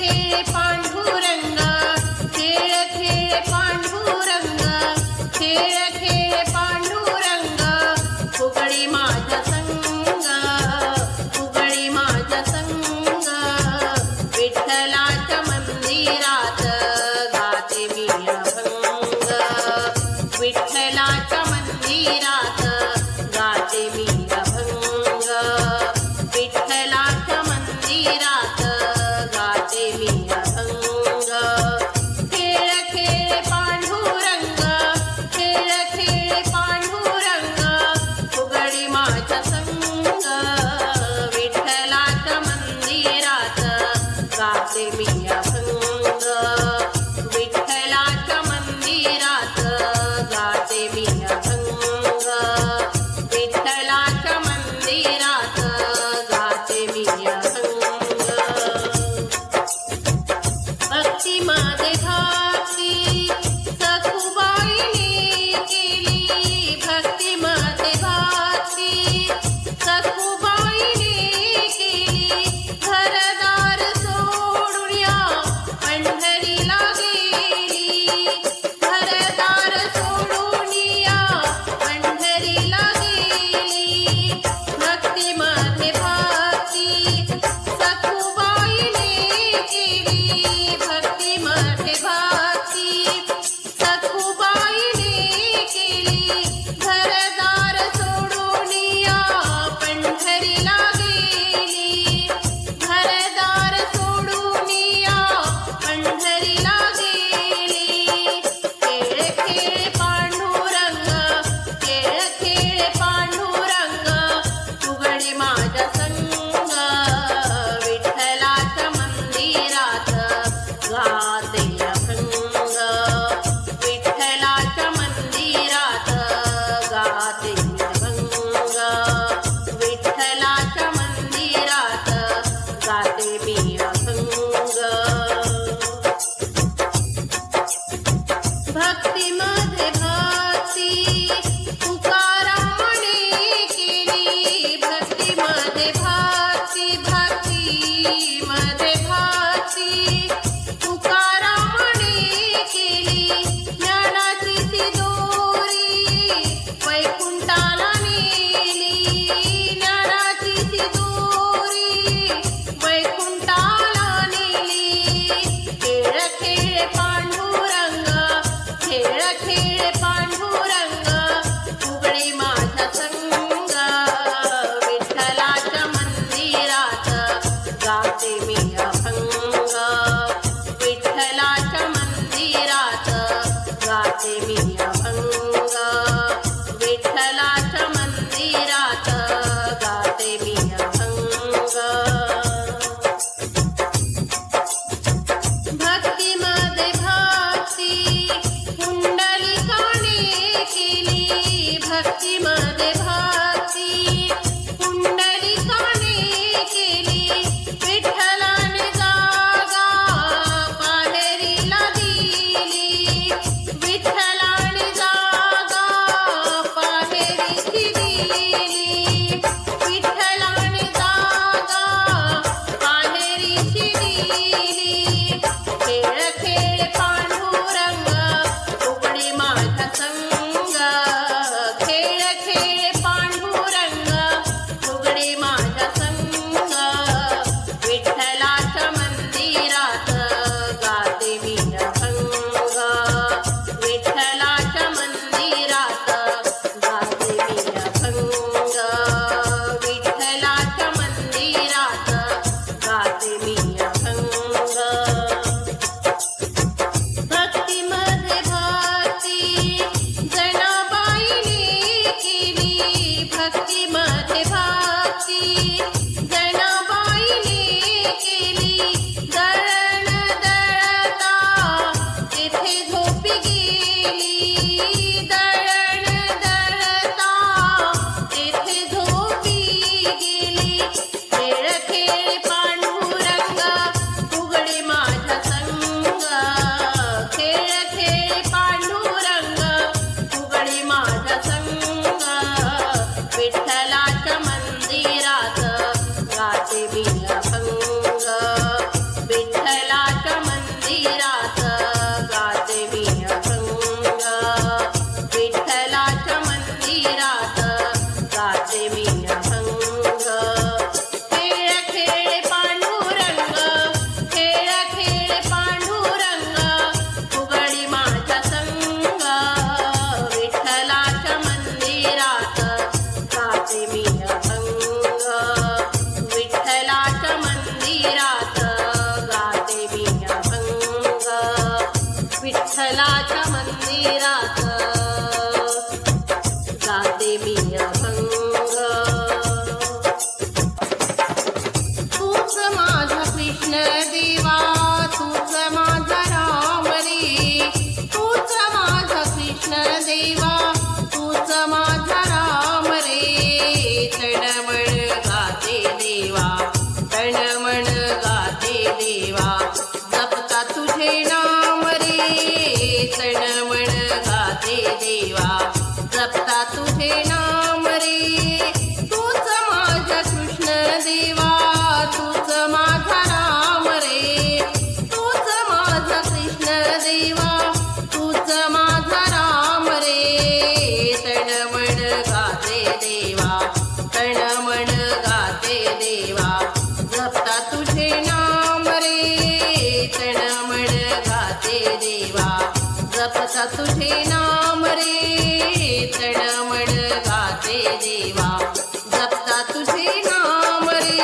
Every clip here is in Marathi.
खेळ पांडुरंग, खेळ खेळ पांडुरंग, खेळ खेळ पांडुरंग, फुगडी माझ्या संग, फुगडी माझ्या संग, विठ्ठलाच्या मंदिरात गाते मी अभंग, विठ्ठलाच्या मंदिरात गाते मी अभंग, विठ्ठलाच्या मंदिरात गाते मी अभंग, खेळ खेळ पांडुरंग, खेळ खेळ पांडुरंग, फुगडी माझ्या संग, विठ्ठलाच्या मंदिरात गाते मी अभंग, विठ्ठलाच्या मंदिरात गाते मी अभंग, विठ्ठलाच्या मंदिरात गाते मी अभंग. भक्तीमध्ये भक्ती सखुबाईने केली, भक्तीमध्ये भक्ती सखुबाईने केली, घरदार सोडून या पंढरीला गेली, घरदार सोडून या पंढरीला गेली, भक्तीमध्ये भक्ती सखुबाईने केली, भक्तीमध्ये भक्ती सखुबाईने केली, घरदार सोडून या पंढरीला गेली, घरदार सोडून या पंढरीला गेली, खेळ खेळ पांडुरंग, खेळ खेळ पांडुरंग, फुगडी माझ्या संग, विठ्ठलाच्या मंदिरात गाते अभंग, विठ्ठलाच्या मंदिरात गाते अभंग, विठ्ठलाच्या मंदिरात गाते मी अभंग. भक्तीमध्ये भक्ती तुकारामाने केली, भक्तीमध्ये भक्ती, भक्तीमध्ये भक्ती तुकारामाने केली, ज्ञानाची ती दोरी वैकुंठाला नेली, ज्ञानाची ती दोरी वैकुंठाला नेली, खेळ खेळ पांडुरंग, खेळ खेळ पांडुरंग, फुगडी माझ्या संग, विठ्ठलाच्या मंदिरात गाते मी अभंग, विठ्ठलाच्या मंदिरात गाते मी अभंग, विठ्ठलाच्या मंदिरात गाते मी अभंग. भक्तीमध्ये भक्ती पुंडलिकाने केली, भक्तीमध्ये भक्ती पुंडलिकाने केली, विठ्ठलाने जागा कृष्ण देवा तूच माझा राम रे, तूच माझा कृष्ण देवा तूच माझा राम रे. तळमळ गाते देवा, तळमळ गाते देवा, जपता तुझे नाम रे. तळमळ गाते देवा, जपता तुझे नाम रे. तूच माझा कृष्ण देवा तूच माझा राम रे, तूच माझा कृष्ण देवा तूच माझा राम रे. तळमळ गाते देवा, तळमळ गाते देवा, जपता तुझे नाम रे. तळमळ गाते देवा, जपता तुझे नाम रे. तळमळ गाते देवा, जपता तुझे नाम रे.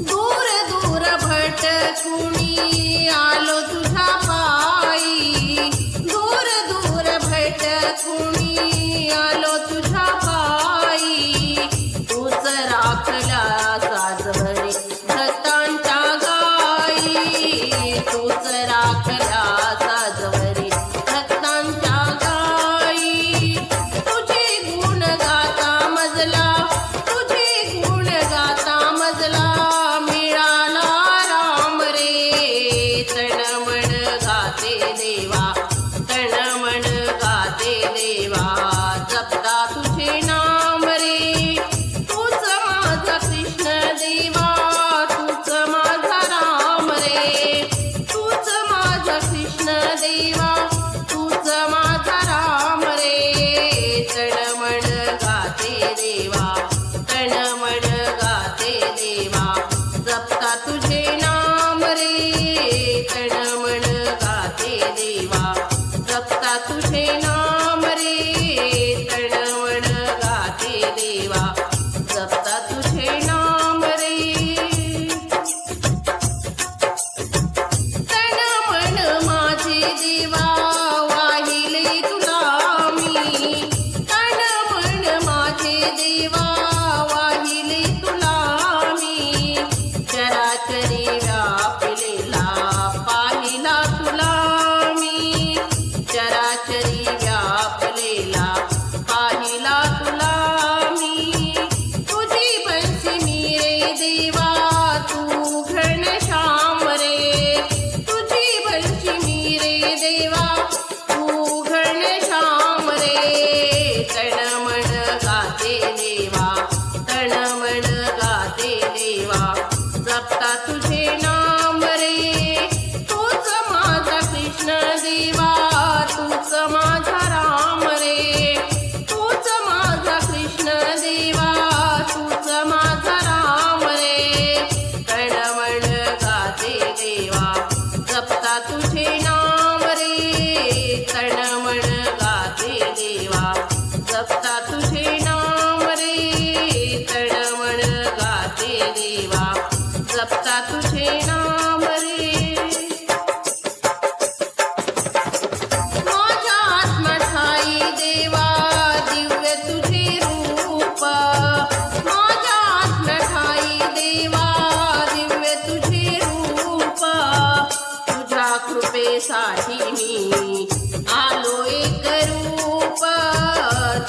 दूर दूर भटकुनी आलो तुझ्या पायी, दूर दूर भटकुनी आलो तुझ्या पायी. तूच राखला साजवरी भक्तांच्या गायी, तूच राखला साजवरी भक्तांच्या गायी. तुझे गुण गाता मजला, तुझे गुण गाता मजला, मिळाला राम रे. तळमळ गाते देवा, तळमळ गाते देवा, जपता तुझे नाम रे. तूच माझा कृष्ण देवा तूच माझा राम रे, तूच माझा कृष्ण देवा तूच माझा राम रे. तळमळ गाते देवा, तळमळ गाते देवा, जपता तुझे नाम रे. तळमळ गाते देवा, जपता तुझे नाम रे. तळमळ गाते देवा, जपता तुझे नाम रे. तळमळ माझे देवा वाहिले तुला मी, तळमळ माझे देवा वाहिले तुला मी. चराचरी व्यापलेला पाहिला तुला मी, चराचरी व्यापलेला पाहिला तुला मी. तुझी पंचमी रे देवा तू घनश्याम रे, तुझी पंचमी रे देवा तू घनश्याम रे. तळमळ गाते देवा, तळमळ गाते देवा, जपता तुझे नाम रे. तूच माझा कृष्ण देवा तूच माझा राम रे, तूच माझा कृष्ण देवा तूच माझा राम रे. तळमळ गाते देवा, जपता तुझे नाम रे. तळमळ गाते देवा, जपता तुझे नाम रे. तळमळ गाते देवा, जपता तुझे नाम रे. माझ्या आत्मठाई देवा दिव्य तुझे रूप, माझ्या आत्मठाई देवा दिव्य तुझे रूप. तुझ्या कृपेसाठी मी आलो एक रूप,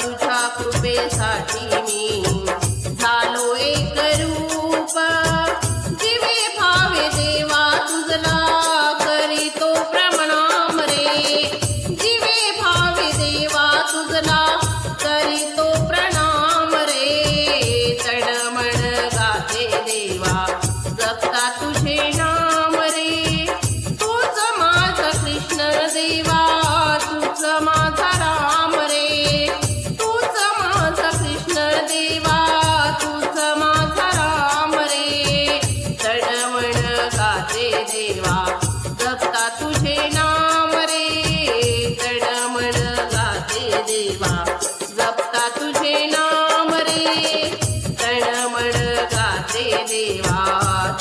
तुझ्या कृपेसाठी मी झालो एक रूप. जिवे भावे देवा तुझला करीतो प्रणाम रे, जिवे भावे देवा तुझला करीतो प्रणाम रे. तळमळ गाते देवा, जपता तुझे नाम रे. तूच माझा कृष्ण देवा तूच माझा राम रे, तूच माझा कृष्ण देवा तूच माझा राम रे. तळमळ गाते देवा, जपता तुझे नाम रे. तळमळ गाते देवा, जपता तुझे नाम रे. तळमळ गाते देवा,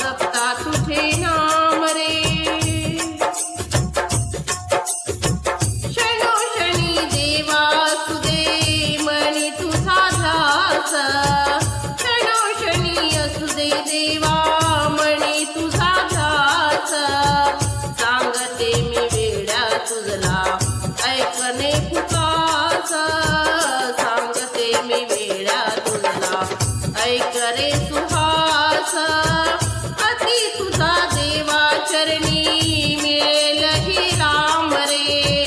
जपता तुझे नाम रे. क्षणोक्षणी देवा तुझे मनी तुझा ध्यास, क्षणोक्षणी असू देवा म्हणी तुझा ध्यास सांगते मी वेड्या तुझला ऐकणे फुकास सांगते मी वेड्या तुझला ऐक रे सुहास अति तुझा देवा चरणी मिळेल ही राम रे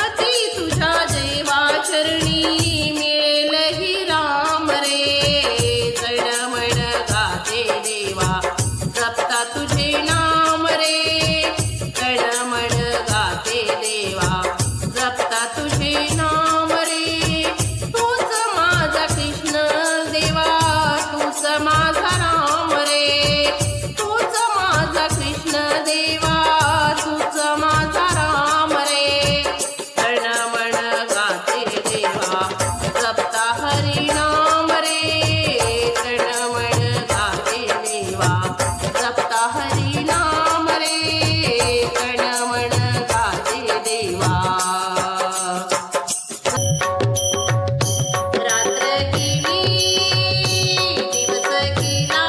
अति तुझ्या देवा चरणी मिळेल ही राम रे तळमळ गाते देवा जपता तुझे नाम रे तळमळ गाते देवा जपता तुझे नाम रे तूच माझा कृष्ण देवा तूच माझा राम रे तूच माझा कृष्ण देवा तूच माझा राम रे तळमळ गाते देवा जपता हरी नाम रे तळमळ गाते देवा जपता हरी नाम रे तळमळ गाते देवा रात्र गेली दिवस गेला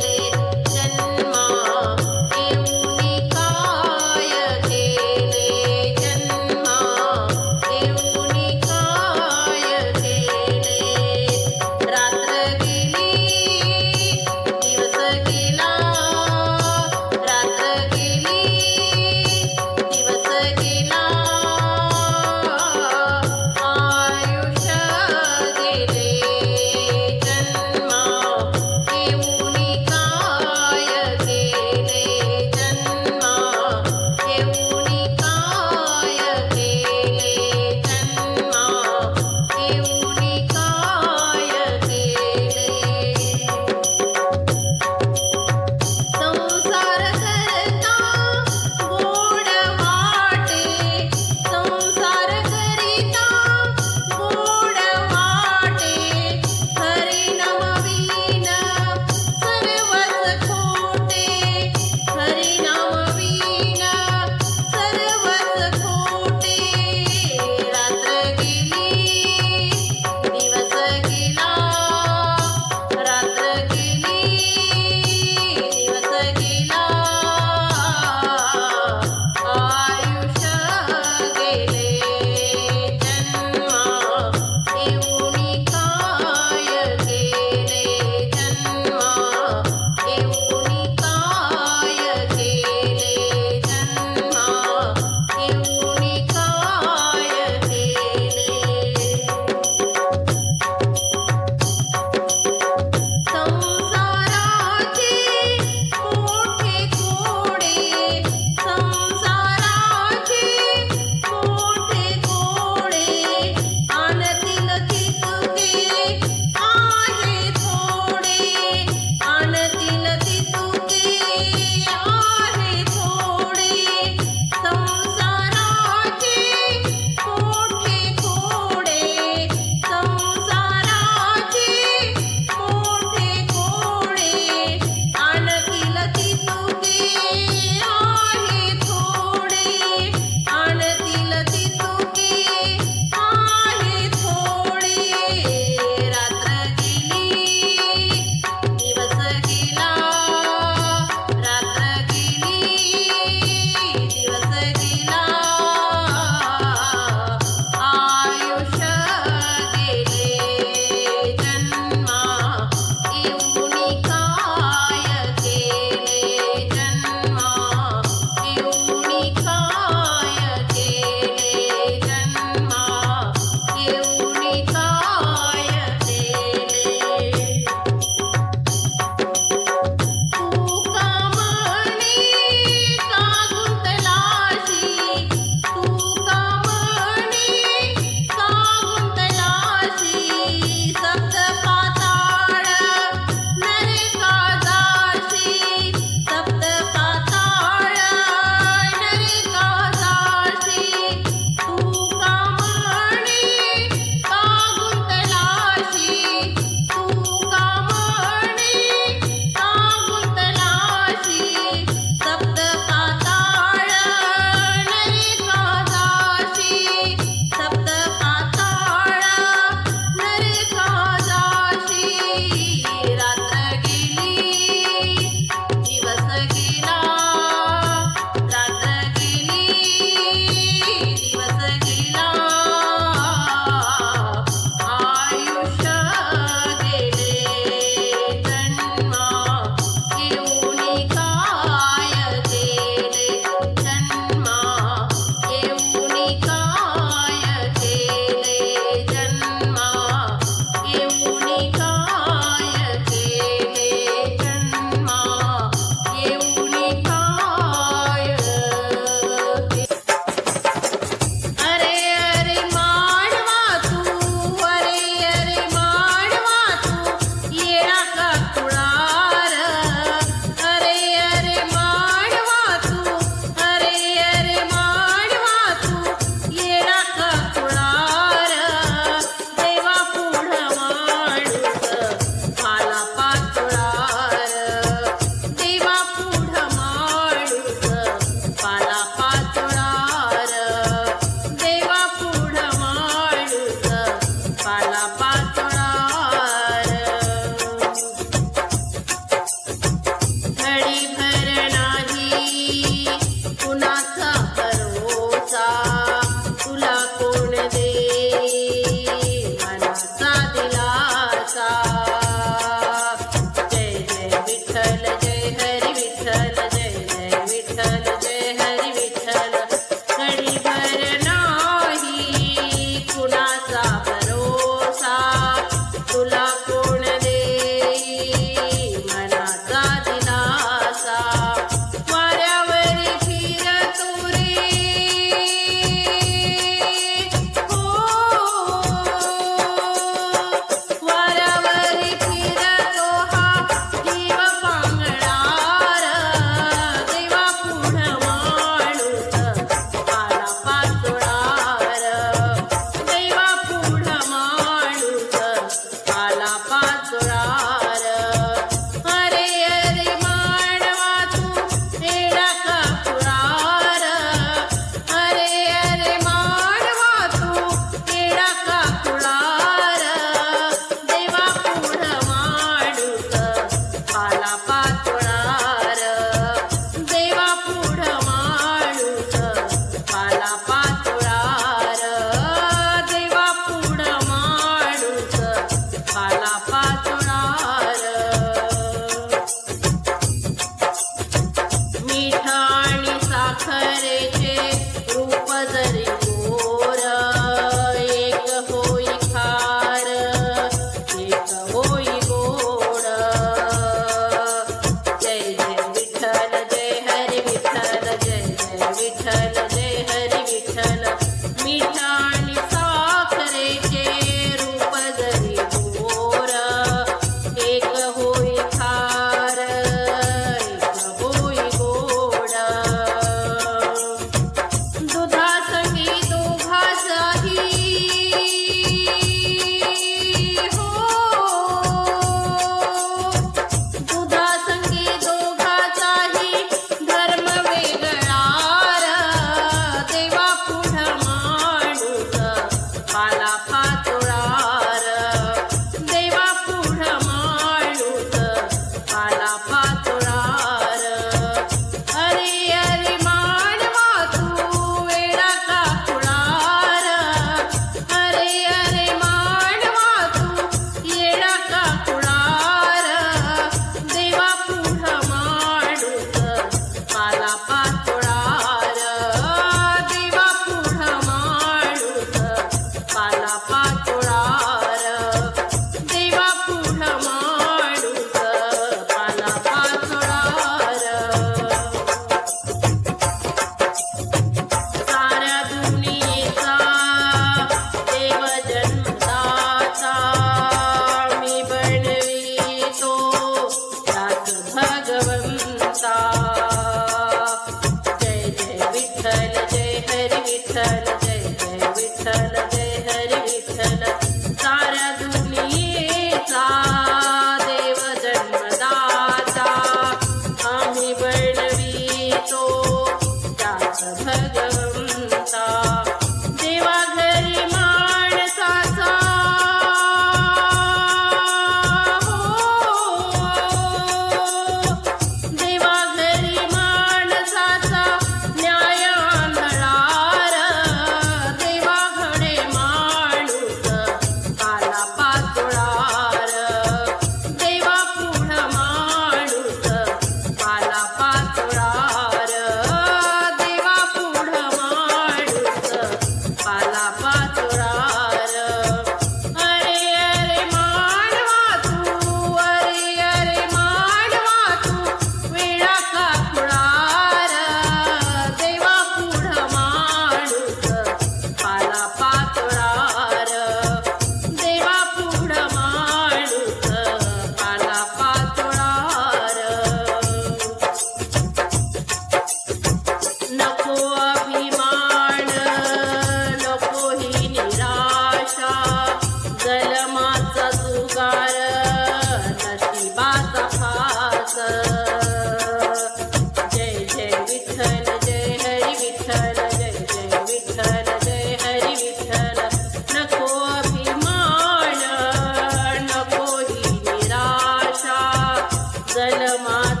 जन्मात